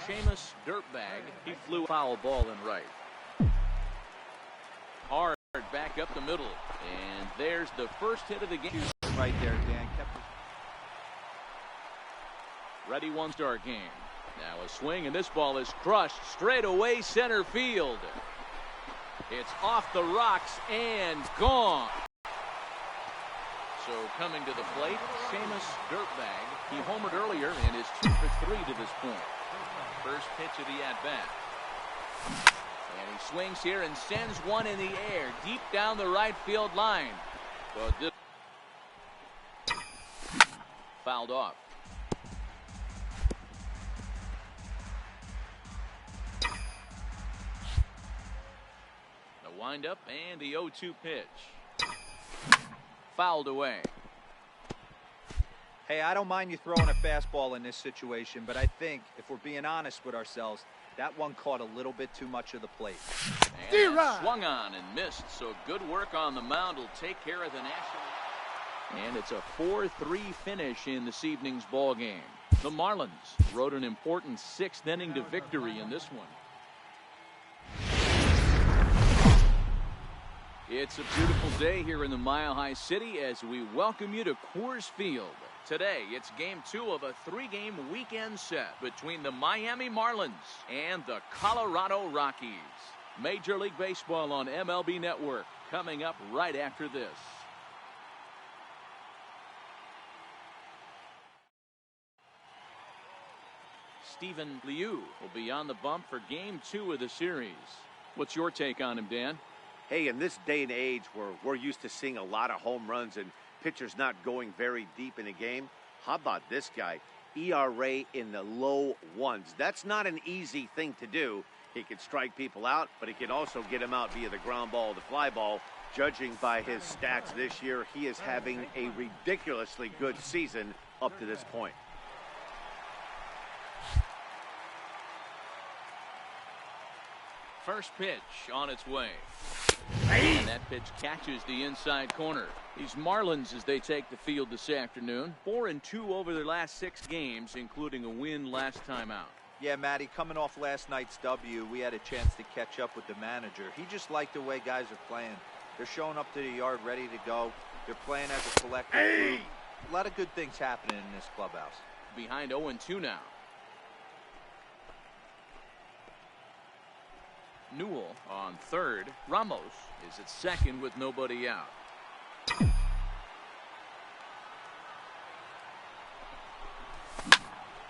Seamus Dirtbag. He flew foul ball in right. Hard back up the middle. And there's the first hit of the game. Right there, Dan. Ready one-star game. Now a swing, and this ball is crushed straight away center field. It's off the rocks and gone. So coming to the plate, Seamus Dirtbag. He homered earlier and is 2 for 3 to this point. First pitch of the at-bat. And he swings here and sends one in the air deep down the right field line. But this fouled off. The windup and the 0-2 pitch. Fouled away. Hey, I don't mind you throwing a fastball in this situation, but I think if we're being honest with ourselves, that one caught a little bit too much of the plate. And swung on and missed, so good work on the mound will take care of the National. And it's a 4-3 finish in this evening's ball game. The Marlins rode an important 6th inning to victory in this one. It's a beautiful day here in the Mile High City as we welcome you to Coors Field. Today, it's game 2 of a 3-game weekend set between the Miami Marlins and the Colorado Rockies. Major League Baseball on MLB Network coming up right after this. Stephen Liu will be on the bump for game 2 of the series. What's your take on him, Dan? Hey, in this day and age where we're used to seeing a lot of home runs and pitchers not going very deep in a game, how about this guy? ERA in the low 1s. That's not an easy thing to do. He can strike people out, but he can also get them out via the ground ball, the fly ball. Judging by his stats this year, he is having a ridiculously good season up to this point. First pitch on its way. And that pitch catches the inside corner. These Marlins, as they take the field this afternoon, 4-2 over their last 6 games, including a win last time out. Yeah, Matty, coming off last night's W, we had a chance to catch up with the manager. He just liked the way guys are playing. They're showing up to the yard ready to go. They're playing as a collective group. A lot of good things happening in this clubhouse. Behind 0-2 now. Newell on third. Ramos is at second with nobody out.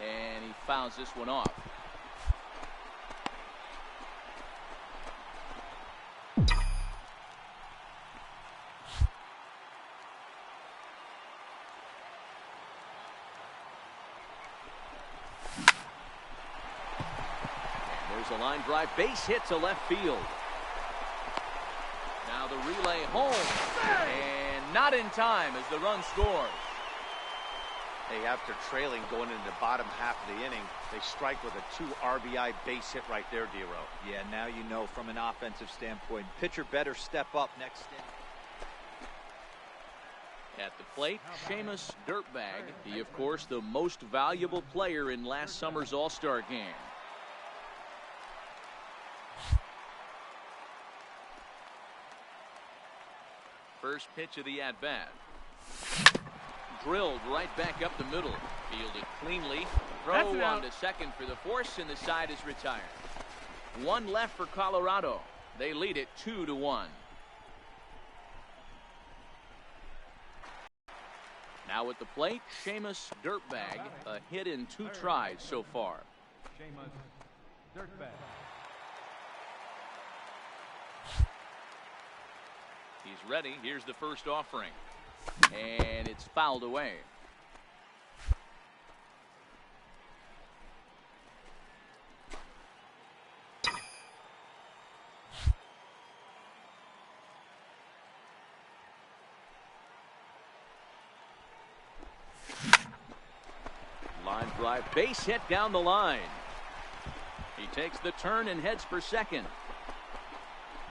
And he fouls this one off. A line drive, base hit to left field. Now the relay home, and not in time as the run scores. Hey, after trailing going into the bottom half of the inning, they strike with a 2 RBI base hit right there, Dero. Yeah, now you know from an offensive standpoint, pitcher better step up next inning. At the plate, Seamus Dirtbag. He, of course, the most valuable player in last summer's All-Star game. First pitch of the at-bat. Drilled right back up the middle. Fielded cleanly. Throw on to second for the force, and the side is retired. 1 left for Colorado. They lead it 2-1. Now at the plate, Seamus Dirtbag. A hit in 2 tries so far. Seamus Dirtbag. He's ready. Here's the first offering. And it's fouled away. Line drive, base hit down the line. He takes the turn and heads for second.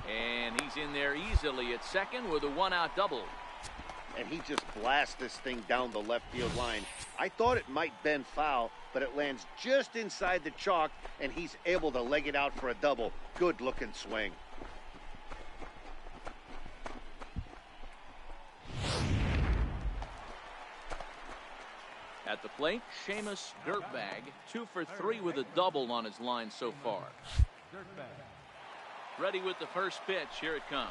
And he's in there easily at second with a 1-out double. And he just blasts this thing down the left field line. I thought it might bend foul, but it lands just inside the chalk, and he's able to leg it out for a double. Good-looking swing. At the plate, Seamus Dirtbag, 2 for 3 with a double on his line so far. Ready with the first pitch. Here it comes.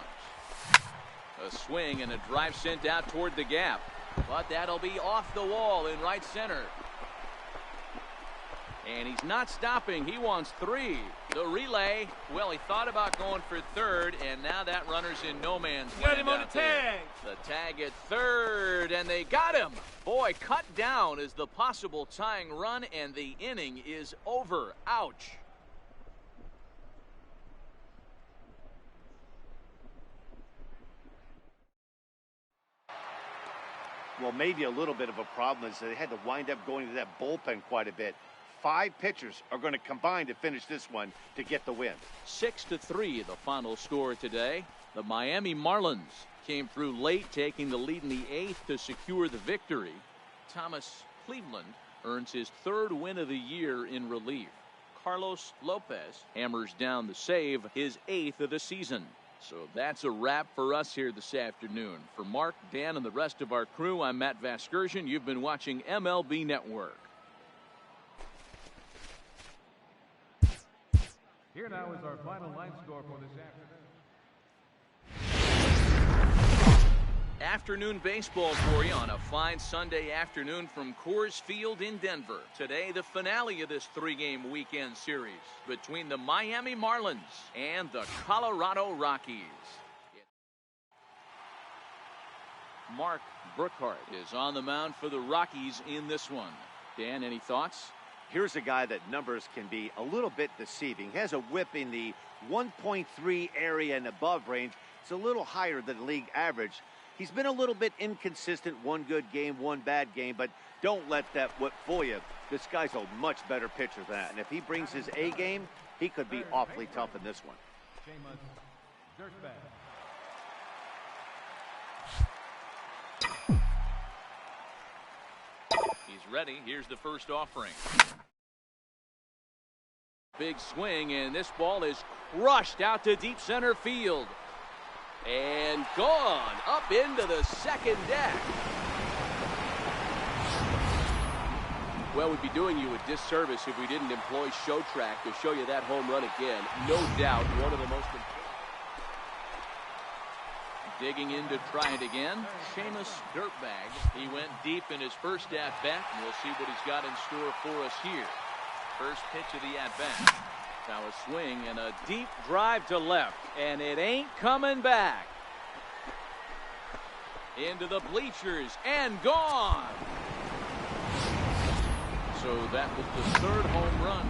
A swing and a drive sent out toward the gap. But that'll be off the wall in right center. And he's not stopping. He wants 3. The relay. Well, he thought about going for third, and now that runner's in no man's land. Got him on the tag. The tag at third, and they got him. Boy, cut down is the possible tying run, and the inning is over. Ouch. Well, maybe a little bit of a problem is they had to wind up going to that bullpen quite a bit. 5 pitchers are going to combine to finish this one to get the win. 6-3, the final score today. The Miami Marlins came through late, taking the lead in the 8th to secure the victory. Thomas Cleveland earns his 3rd win of the year in relief. Carlos Lopez hammers down the save, his 8th of the season. So that's a wrap for us here this afternoon. For Mark, Dan, and the rest of our crew, I'm Matt Vasgersian. You've been watching MLB Network. Here now is our final line score for this Afternoon baseball for you on a fine Sunday afternoon from Coors Field in Denver. Today, the finale of this 3-game weekend series between the Miami Marlins and the Colorado Rockies. Mark Brookhart is on the mound for the Rockies in this one. Dan, any thoughts? Here's a guy that numbers can be a little bit deceiving. He has a whip in the 1.3 area and above range. It's a little higher than league average. He's been a little bit inconsistent, 1 good game, 1 bad game, but don't let that whip fool you. This guy's a much better pitcher than that, and if he brings his A game, he could be awfully tough in this one. Seamus Dirtbag. He's ready. Here's the first offering. Big swing, and this ball is crushed out to deep center field. And gone up into the second deck. Well, we'd be doing you a disservice if we didn't employ Show Track to show you that home run again. No doubt one of the most important. Digging in to try it again, Seamus Dirtbag. He went deep in his first at-bat, and we'll see what he's got in store for us here. First pitch of the at-bat. Now a swing and a deep drive to left, and it ain't coming back. Into the bleachers and gone. So that was the 3rd home run.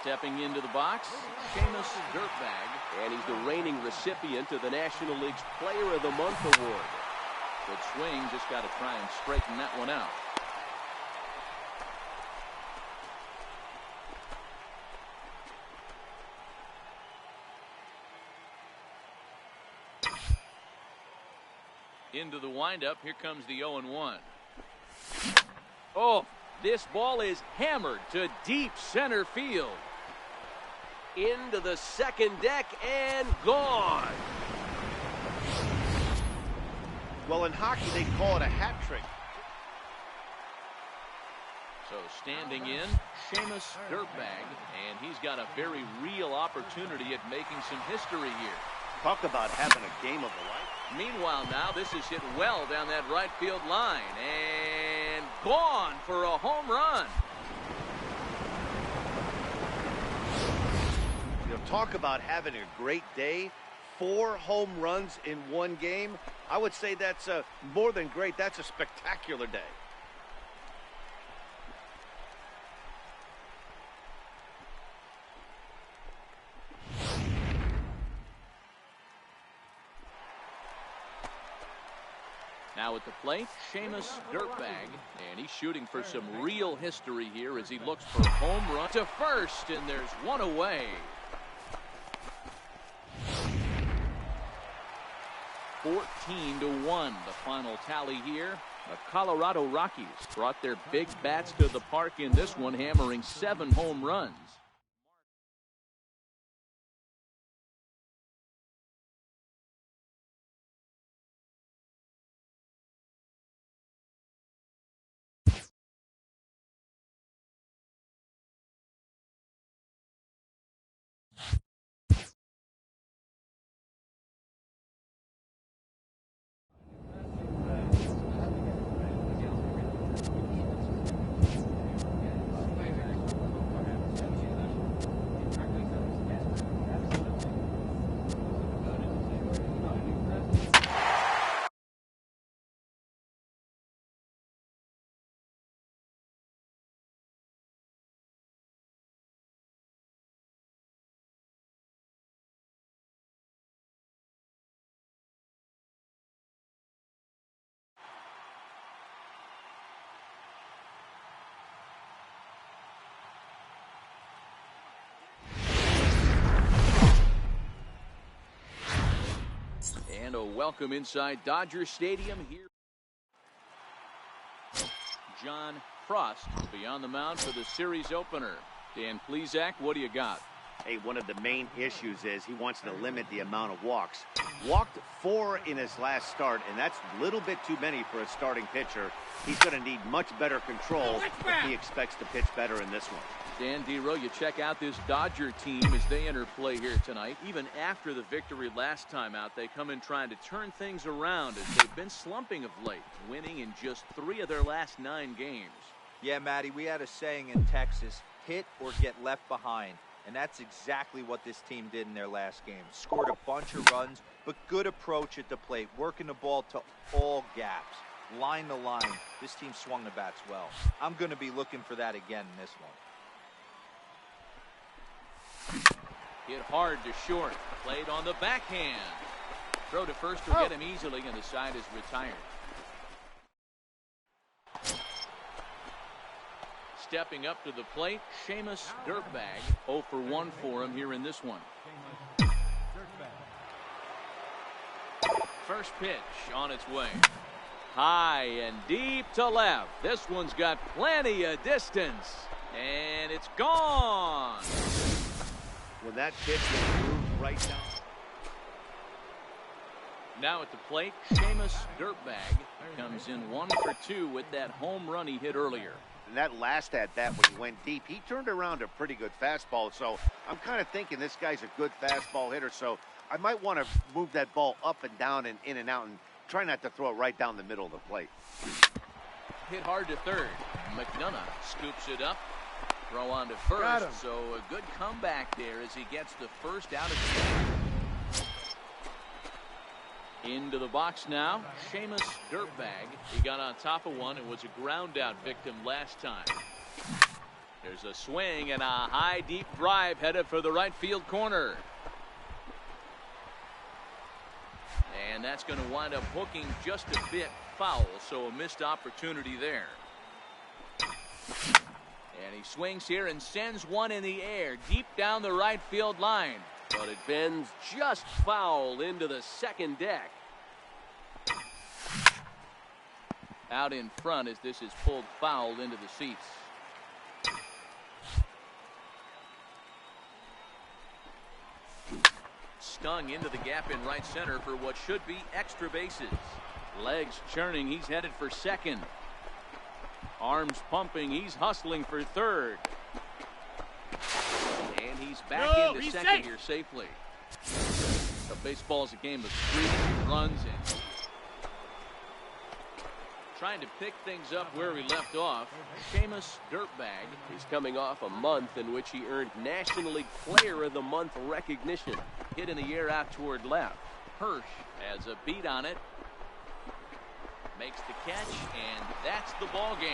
Stepping into the box, Seamus Dirtbag, and he's the reigning recipient of the National League's Player of the Month award. Good swing, just got to try and straighten that one out. Into the windup. Here comes the 0-1. Oh, this ball is hammered to deep center field. Into the second deck and gone. Well, in hockey, they call it a hat trick. So standing in, Seamus Dirtbag, and he's got a very real opportunity at making some history here. Talk about having a game of a life. Meanwhile, now this is hit well down that right field line and gone for a home run. You know, talk about having a great day. 4 home runs in 1 game. I would say that's more than great. That's a spectacular day. Now at the plate, Seamus Dirtbag, and he's shooting for some real history here as he looks for home run to first, and there's one away. 14-1, the final tally here. The Colorado Rockies brought their big bats to the park in this one, hammering 7 home runs. And a welcome inside Dodger Stadium here. John Frost will be on the mound for the series opener. Dan Plesac, what do you got? Hey, one of the main issues is he wants to limit the amount of walks. Walked 4 in his last start, and that's a little bit too many for a starting pitcher. He's going to need much better control if he expects to pitch better in this one. Dan Dero, you check out this Dodger team as they enter play here tonight. Even after the victory last time out, they come in trying to turn things around as they've been slumping of late, winning in just 3 of their last 9 games. Yeah, Matty, we had a saying in Texas, hit or get left behind. And that's exactly what this team did in their last game. Scored a bunch of runs, but good approach at the plate, working the ball to all gaps. Line to line, this team swung the bats well. I'm going to be looking for that again in this one. Hit hard to short. Played on the backhand. Throw to first will get him easily, and the side is retired. Stepping up to the plate, Seamus Dirtbag. 0 for 1 for him here in this one. First pitch on its way. High and deep to left. This one's got plenty of distance. And it's gone. When that pitch was moved right down. Now at the plate, Seamus Dirtbag comes in 1 for 2 with that home run he hit earlier. And that last at-bat when he went deep, he turned around a pretty good fastball. So I'm kind of thinking this guy's a good fastball hitter. So I might want to move that ball up and down and in and out and try not to throw it right down the middle of the plate. Hit hard to third. McDonough scoops it up. Throw on to first. So a good comeback there as he gets the first out of the game. Into the box now, Seamus Dirtbag. He got on top of one and was a ground out victim last time. There's a swing and a high deep drive headed for the right field corner. And that's going to wind up hooking just a bit foul, so a missed opportunity there. And he swings here and sends one in the air deep down the right field line. But it bends just foul into the second deck. Out in front as this is pulled foul into the seats. Stung into the gap in right center for what should be extra bases. Legs churning, he's headed for second. Arms pumping, he's hustling for third. And he's back into second here safely. The baseball's a game of streaks, runs, and trying to pick things up where we left off. Seamus Dirtbag is coming off a month in which he earned National League Player of the Month recognition. Hit in the air out toward left. Hirsch has a beat on it. Makes the catch, and that's the ball game.